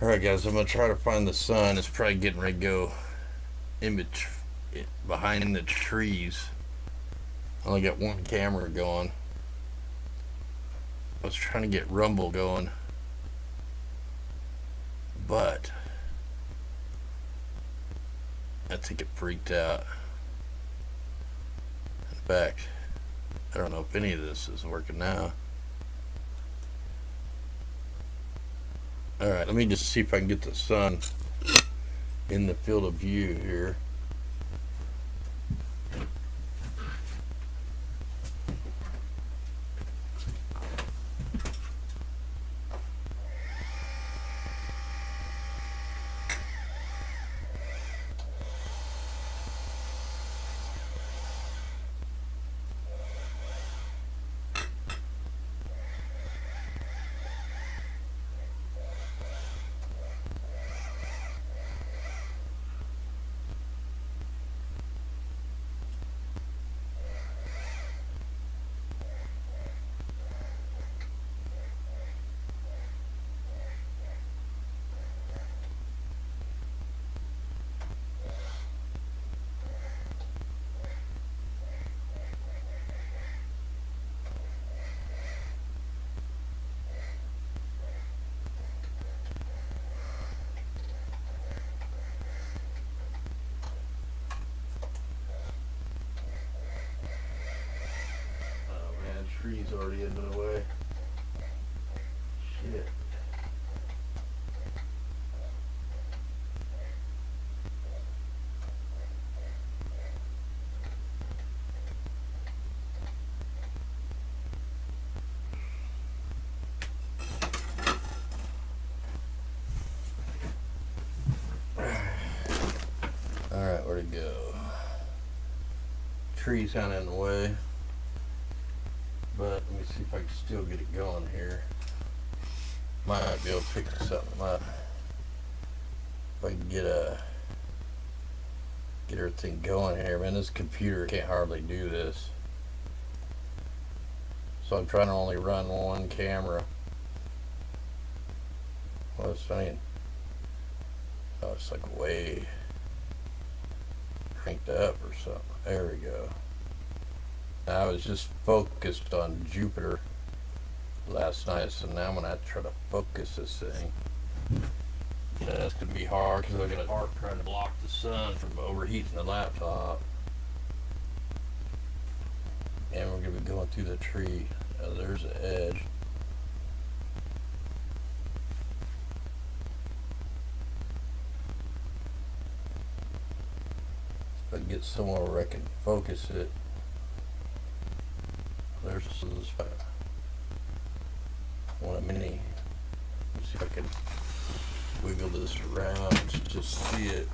Alright guys, I'm going to try to find the sun. It's probably getting ready to go behind the trees. I only got one camera going. I was trying to get Rumble going, but I think it freaked out. In fact, I don't know if any of this is working now. Alright, let me just see if I can get the sun in the field of view here. Trees already in the way. Shit. Alright, where'd it go? Trees kind of in the way. But let me see if I can still get it going here. Might be able to pick something up. If I can get everything going here. Man, this computer can't hardly do this. So I'm trying to only run one camera. What was I saying? Oh, it's like way cranked up or something. There we go. I was just focused on Jupiter last night, so now I'm going to have to try to focus this thing. Yeah, that's going to be hard because I'm going to arc trying to block the sun from overheating the laptop. And we're going to be going through the tree. There's the edge. If I can get somewhere where I can focus it. There's this one a mini. Let's see if I can wiggle this around to just see it.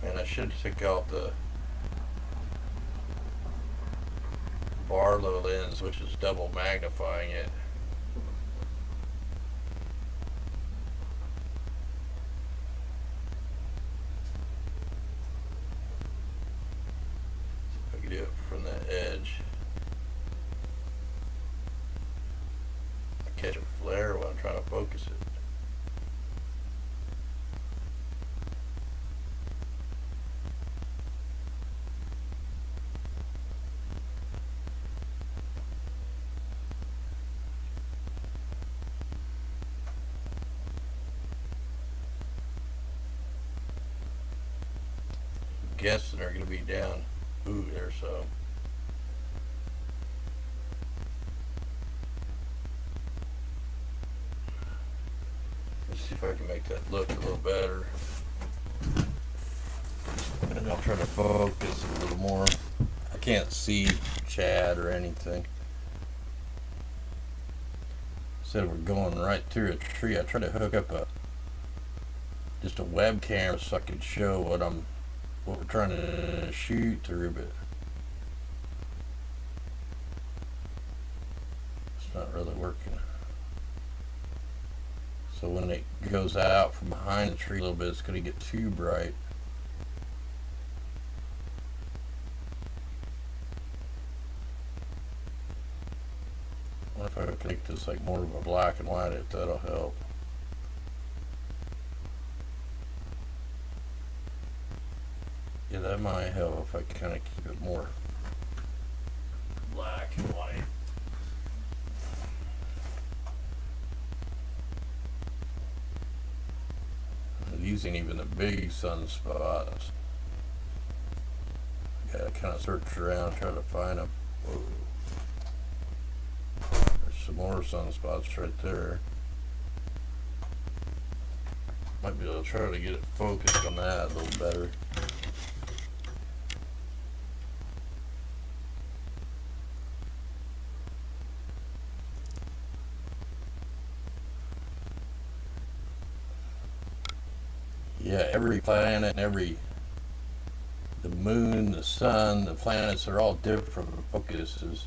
And I should take out the Barlow lens, which is double magnifying it. From that edge. I catch a flare while I'm trying to focus it. I'm guessing they're going to be down. Ooh, there's some. Let's see if I can make that look a little better. And I'll try to focus a little more. I can't see Chad or anything. Instead of going right through a tree, I try to hook up just a webcam so I can show what we're trying to shoot through, but it's not really working. So when it goes out from behind the tree a little bit, it's going to get too bright. can make this like more of a black and white if that'll help. Yeah, that might help if I kind of keep it more black and white. I'm using even the big sunspots. Gotta kind of search around, try to find them. Whoa. There's some more sunspots right there. Might be able to try to get it focused on that a little better. Yeah, every planet and the moon, the sun, the planets are all different focuses.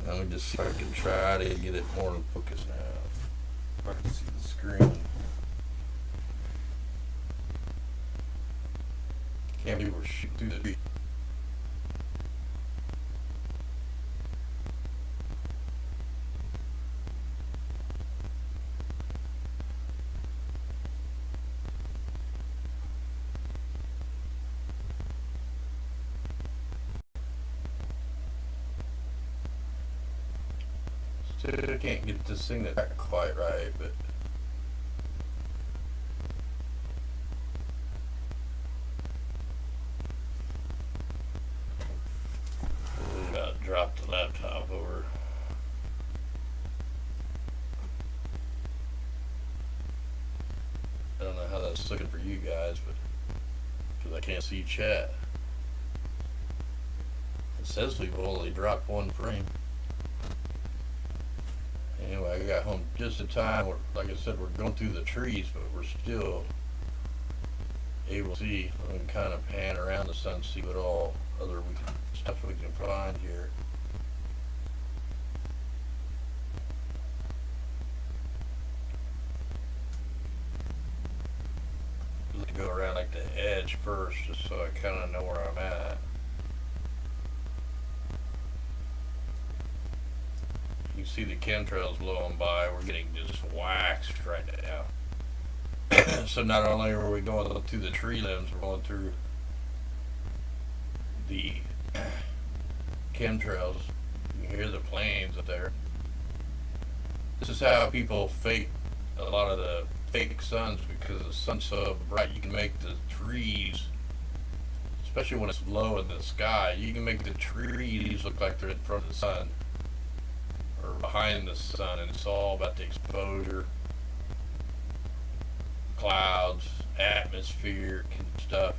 Let me just see if I can try to get it more in focus now. If I can see the screen. Can't believe we're shooting through the tree. Still can't get this thing to act quite right, but about dropped the laptop over. I don't know how that's looking for you guys, but because I can't see chat. It says we've only dropped one frame. Anyway, I got home just in time. Like I said, we're going through the trees, but we're still able to see. We can kind of pan around the sun, see what all other stuff we can find here. Let's go around like the edge first, just so I kind of know where I'm at. You see the chemtrails blowing by. We're getting just waxed right now. So not only are we going through the tree limbs, we're going through the chemtrails. You can hear the planes up there. This is how people fake a lot of the fake suns, because the sun's so bright. You can make the trees, especially when it's low in the sky, you can make the trees look like they're in front of the sun or behind the sun, and it's all about the exposure, clouds, atmosphere, and stuff.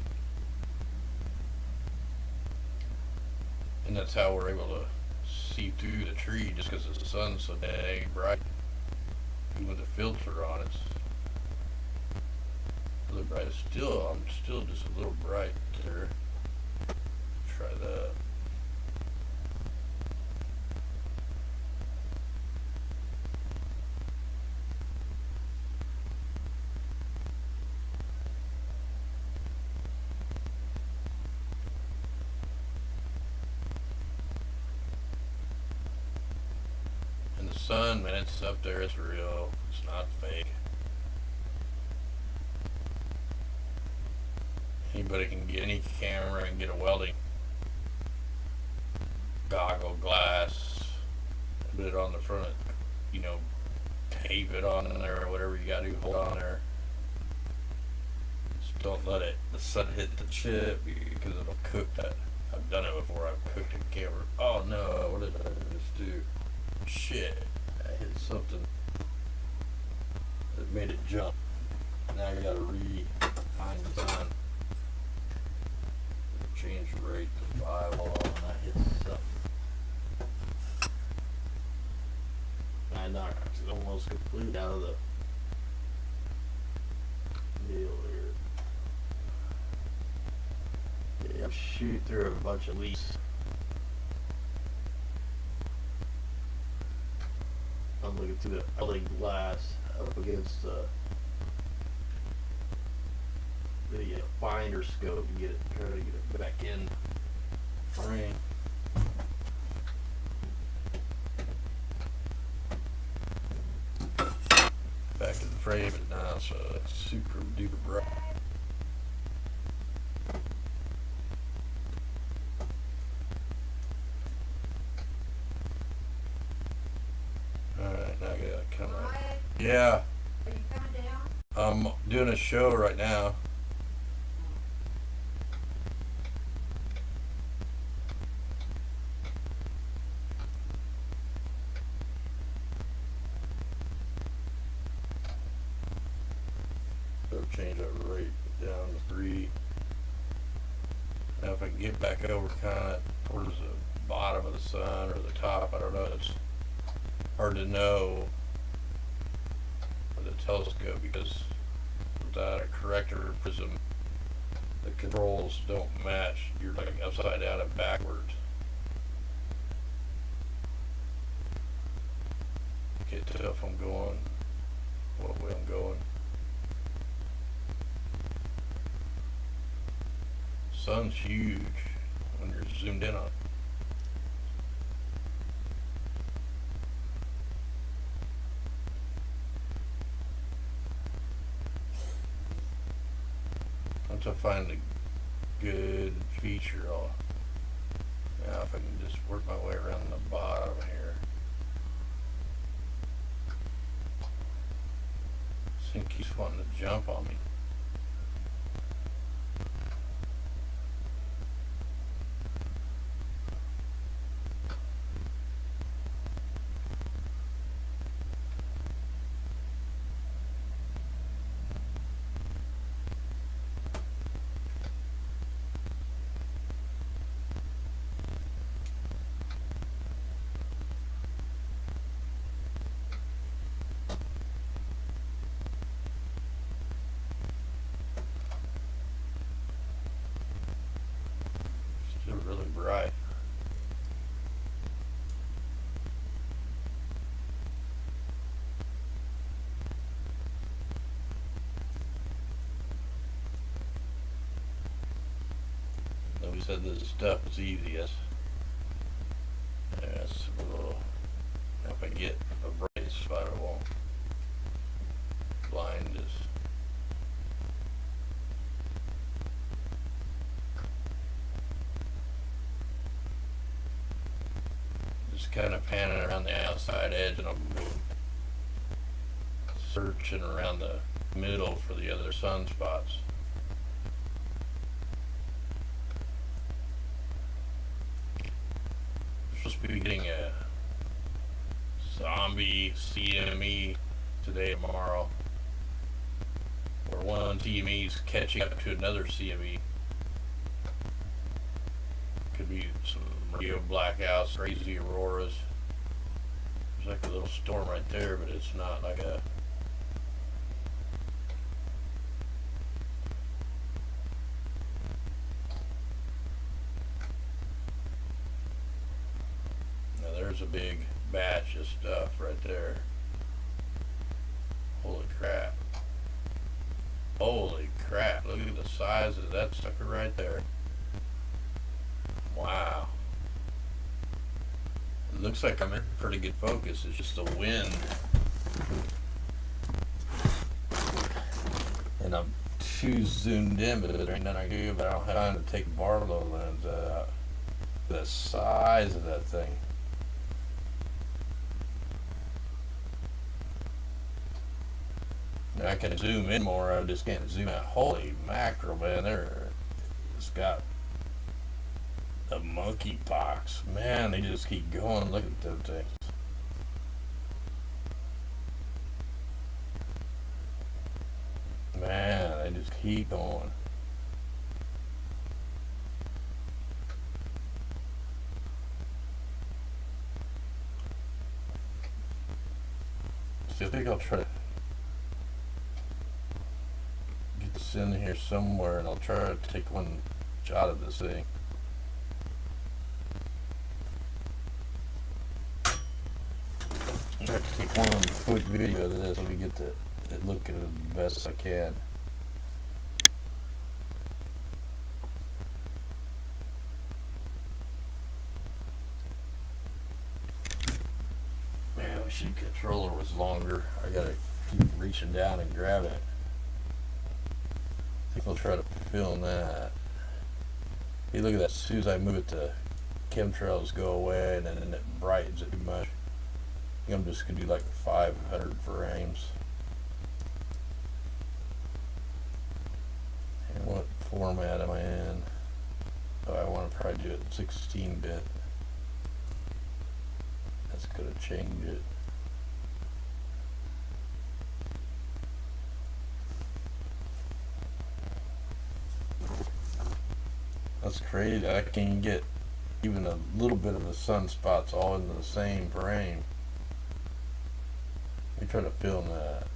And that's how we're able to see through the tree, just because the sun's so dang bright. Even with the filter on, it's really bright. I'm still just a little bright there. Try that. Sun, man, it's up there, it's real, it's not fake. Anybody can get any camera and get a welding goggle glass, put it on the front, tape it on there or whatever you gotta do, hold on there. Just don't let the sun hit the chip, because it'll cook that. I've done it before, I've cooked a camera. Oh no, what did I just do? Shit, I hit something that made it jump. Now I gotta find the sun. Change the rate to 5 and I hit something. I knocked it almost completely out of the deal here. Yeah, shoot through a bunch of leaves. to the other glass up against the finder scope to get it, try to get it back in frame. Back in the frame now, so it's super duper bright. Alright, now I gotta come up. Yeah. Are you coming down? I'm doing a show right now. So change that rate down to 3. Now if I can get back over kind of towards the bottom of the sun or the top, I don't know, it's hard to know with a telescope because without a corrector prism the controls don't match. You're like upside down and backwards. Can't tell if I'm going what way I'm going. Sun's huge when you're zoomed in on it. Once I find a good feature, now if I can just work my way around the bottom here. This thing keeps wanting to jump on me. Still really bright. Nobody said this stuff is easiest. That's a little. If I get a bright spot, I won't blind us. Just kind of panning around the outside edge, and I'm searching around the middle for the other sunspots. Supposed to be getting a zombie CME today, tomorrow, where one CME is catching up to another CME. Could be some radio blackouts, crazy auroras. There's like a little storm right there, but it's not like a. Now there's a big batch of stuff right there. Holy crap. Holy crap, look at the size of that sucker right there. Wow. It looks like I'm in pretty good focus. It's just the wind. And I'm too zoomed in, but there ain't nothing I can do, but I don't have time to take Barlow lens out. The size of that thing. I can zoom in more, I just can't zoom out. Holy mackerel, man, it's got the monkey pox. Man, they just keep going. Look at those things. Man, they just keep going. See, I think I'll try to in here somewhere, and I'll try to take one shot of this thing. try to take one quick video of this. Let me get it looking as best as I can. Man, I wish the controller was longer. I gotta keep reaching down and grabbing it. I think I'll try to film that. Hey, look at that. As soon as I move it, the chemtrails go away, and then it brightens it too much. I think I'm just gonna do like 500 frames. And what format am I in? Oh, I want to probably do it 16-bit. That's gonna change it. That's crazy. I can get even a little bit of the sunspots all in the same frame. Let me try to film that.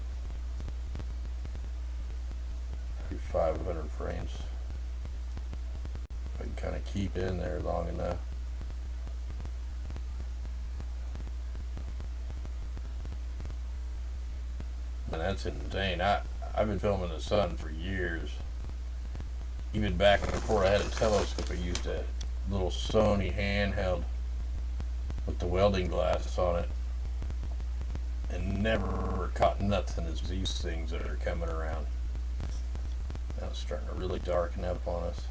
Do 500 frames. I can kind of keep it in there long enough. And that's insane. I've been filming the sun for years. Even back before I had a telescope, I used a little Sony handheld with the welding glass on it, and never caught nothing as these things that are coming around. Now it's starting to really darken up on us.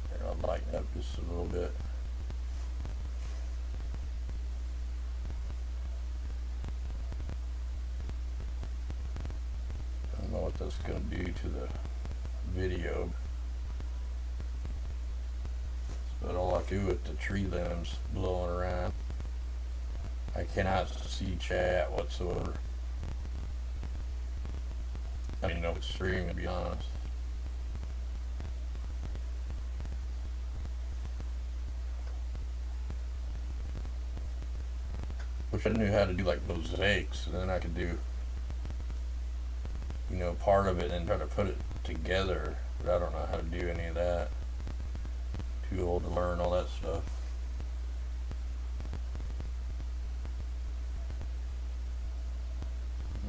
Here, I'll lighten up just a little bit. I don't know what that's going to do to the video. But all I do with the tree limbs blowing around. I cannot see chat whatsoever. I mean, no stream, to be honest. Wish I knew how to do like mosaics, and then I could do, you know, part of it and try to put it together. But I don't know how to do any of that. Too old to learn all that stuff.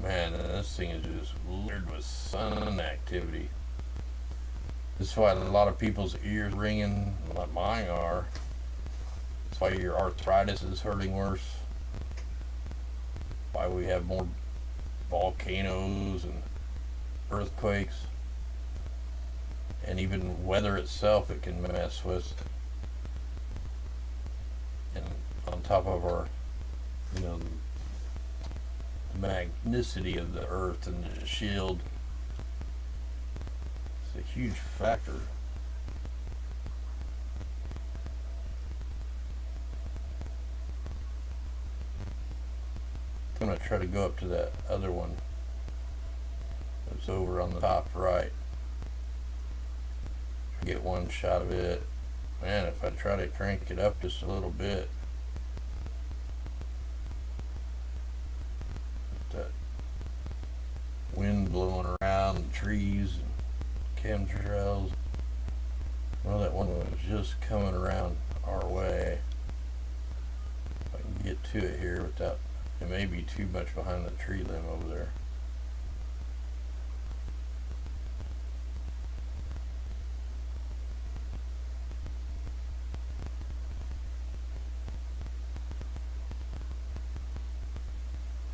Man, this thing is just littered with sun activity. This is why a lot of people's ears ringing, like mine are. That's why your arthritis is hurting worse. Why we have more volcanoes and earthquakes. And even weather itself, it can mess with. And on top of our, you know, the magnicity of the earth and the shield, it's a huge factor. I'm going to try to go up to that other one that's over on the top right. Get one shot of it. Man, if I try to crank it up just a little bit, that wind blowing around the trees and chemtrails. Well, that one was just coming around our way. If I can get to it here without, it may be too much behind the tree limb over there.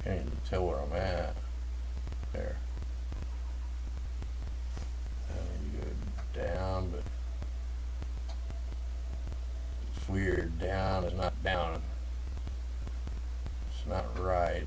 Can't even tell where I'm at. There. I need to go down, but it's weird. Down is not down. It's not right.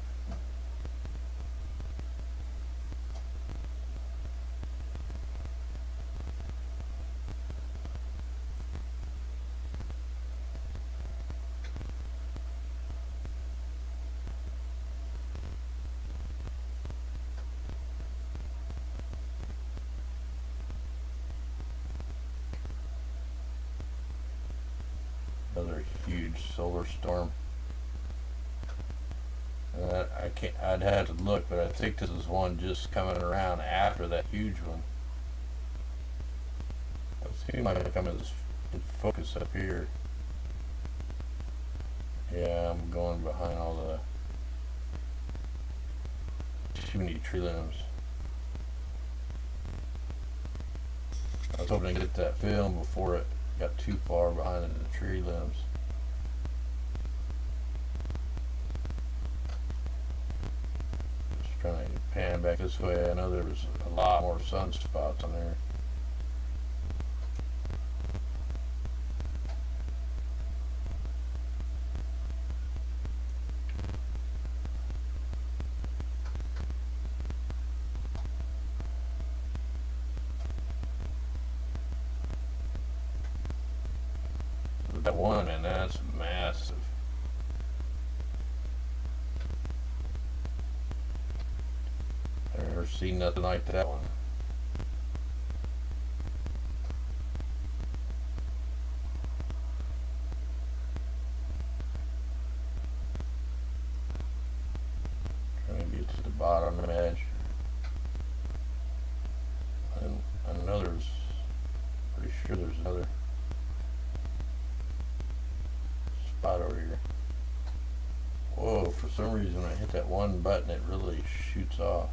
Another huge solar storm. I can't. I'd have to look, but I think this is one just coming around after that huge one. It seems like I'm in focus up here. Yeah, I'm going behind all the too many tree limbs. I was hoping to get that film before it got too far behind the tree limbs. Just trying to pan back this way. I know there was a lot more sunspots on there. That one, and that's massive. I've never seen nothing like that one. Trying to get to the bottom edge. And I know there's, pretty sure there's another spot over here. Whoa, for some reason when I hit that one button it really shoots off.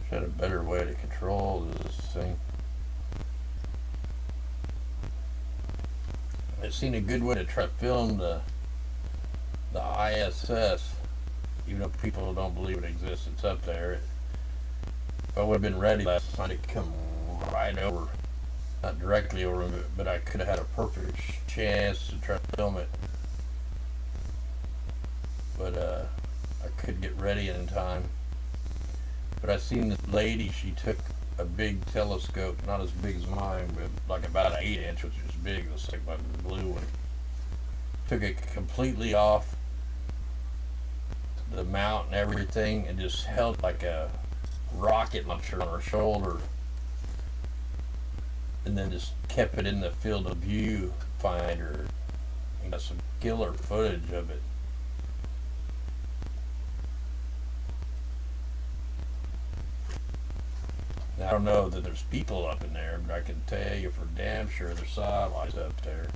Had a better way to control this thing. I've seen a good way to try to film the ISS, even though people don't believe it exists. It's up there. If I would have been ready last night, it come right over, not directly over, but I could have had a perfect chance to try to film it. But I couldn't get ready in time. But I seen this lady, she took a big telescope, not as big as mine, but like about an 8-inch, which is big, it's like my blue one. Took it completely off the mount and everything, and just held like a rocket launcher on her shoulder. And then just kept it in the field of view finder. And got some killer footage of it. I don't know that there's people up in there, but I can tell you for damn sure there's satellites up there.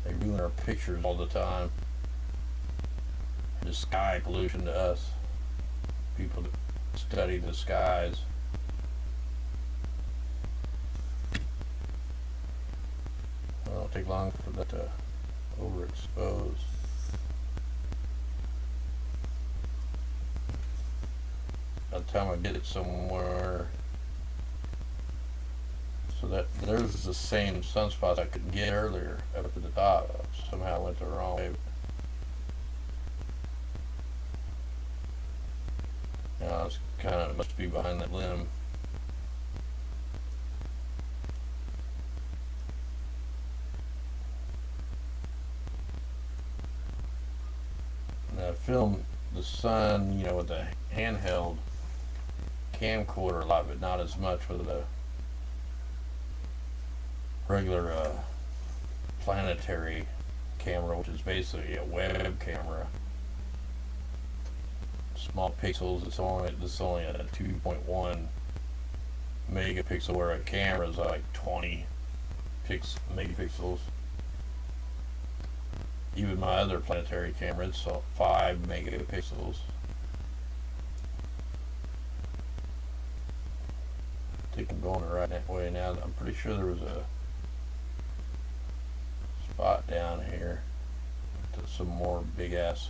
They're doing our pictures all the time. Just sky pollution to us. People that study the skies. It won't take long for that to overexpose. By the time I get it somewhere, so that there's the same sunspot I couldn't get earlier up at the top. Somehow went the wrong way. Now it's kind of must be behind that limb. Now I filmed the sun, you know, with the handheld camcorder a lot, but not as much with a regular planetary camera, which is basically a web camera. Small pixels. It's only a 2.1 megapixel, where a camera is like 20 megapixels. Even my other planetary camera, it's 5 megapixels. I think I'm going the right way now. I'm pretty sure there was a spot down here to some more big ass.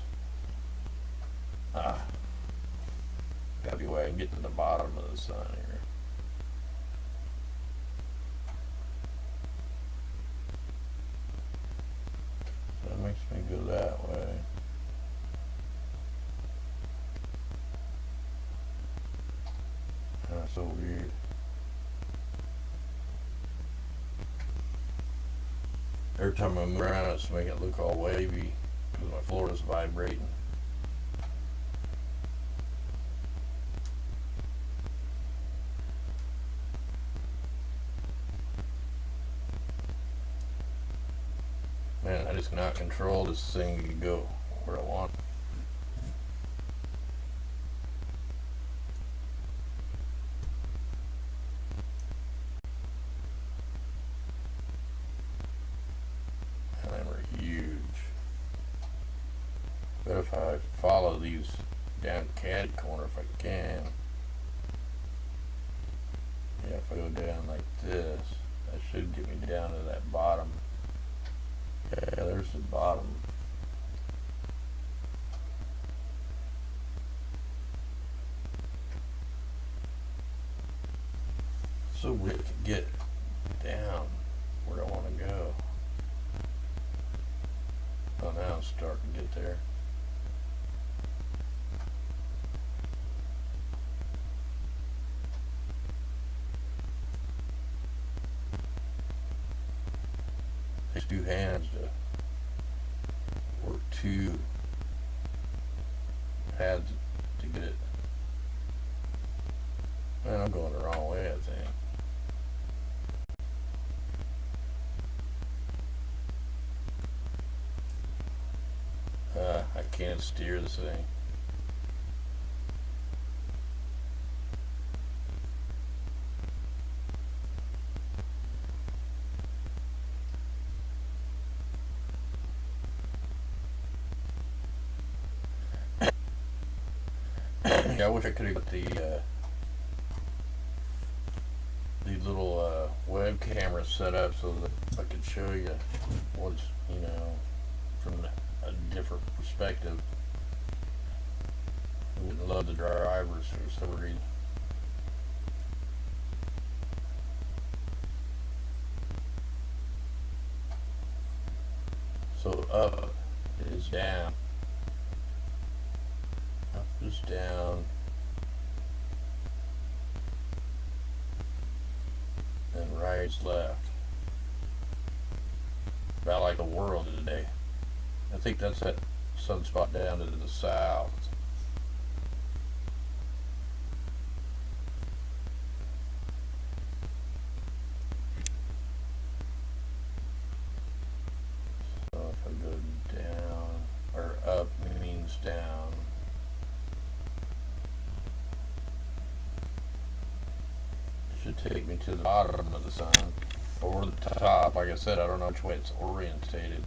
Gotta be a way I can get to the bottom of the sun here. So that makes me go that way. That's so weird. Every time I move around, it's making it look all wavy because my floor is vibrating. just cannot control this thing to go where I want. And them are huge. But if I follow these down caddy corner, if I can, yeah, if I go down like this, that should get me down to that bottom. Yeah, there's the bottom. So we have to get down where I want to go. Oh, now I'm starting to get there. Takes two hands to work two pads to get it. Man, I'm going the wrong way, I think. I can't steer this thing. I wish I could have got the little web camera set up so that I could show you what's, from a different perspective. I wouldn't love the drivers for some reason. So up is down. Up is down. And right is left. About like the world today. I think that's that sunspot down to the south. So if I go down, or up means down. It should take me to the bottom of the sun, or the top. Like I said, I don't know which way it's orientated.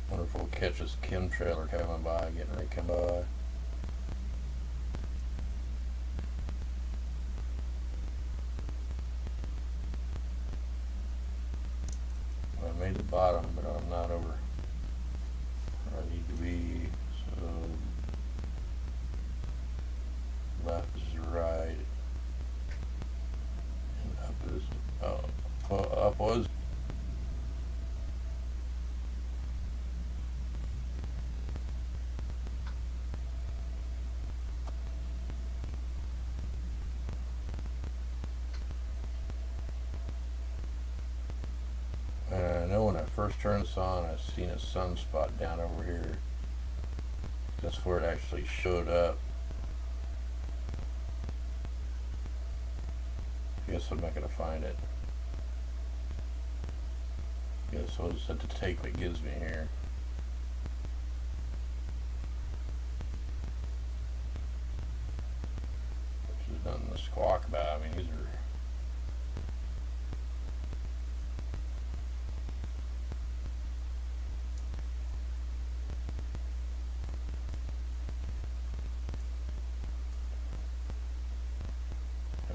Wonder if we'll catch this Kim trailer coming by, getting ready to come by. I made the bottom, but I'm not over where I need to be. So left is right, and up is up was. I know when I first turned this on, I seen a sunspot down over here. That's where it actually showed up. I guess I'm not going to find it. Guess I'll just have to take what it gives me here. Which is nothing to squawk about. I mean, these are.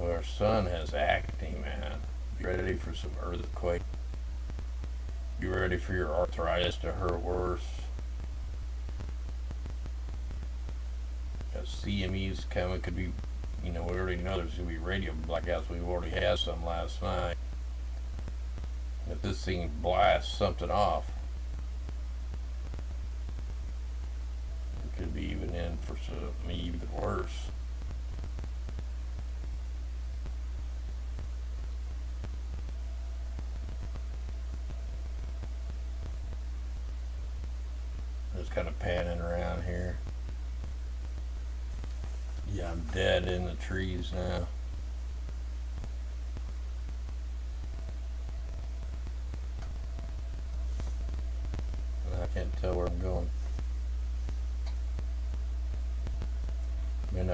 Our sun has acne, man. Be ready for some earthquake. Be ready for your arthritis to hurt worse. CMEs coming, could be, we already know there's going to be radio blackouts. We've already had some last night. If this thing blasts something off, it could be even in for something even worse. Kind of panning around here. Yeah, I'm dead in the trees now.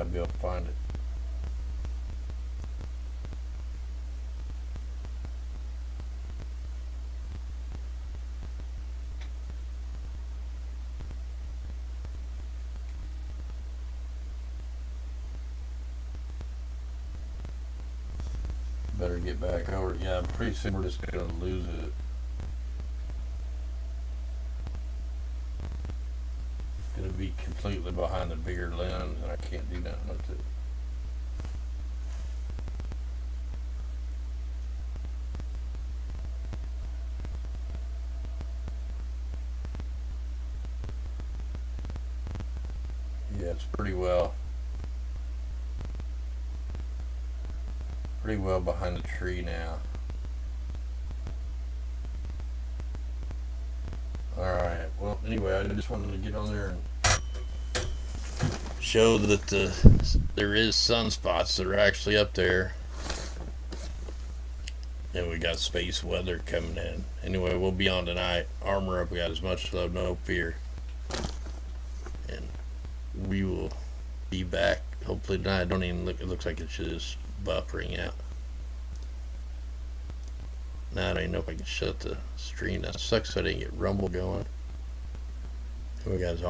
might be able to find it. Better get back over. Yeah, pretty soon we're just gonna lose it. Gonna be completely behind the bigger lens, and I can't do nothing with it. Yeah, it's pretty well behind the tree now. Alright, well, anyway, I just wanted to get on there and show that there is sunspots that are actually up there. And we got space weather coming in. Anyway, we'll be on tonight. Armor up, we got as much love, no fear. And we will be back hopefully tonight. It looks like it's just buffering out. Now I don't even know if I can shut the stream. That sucks I didn't get Rumble going. We got his arm.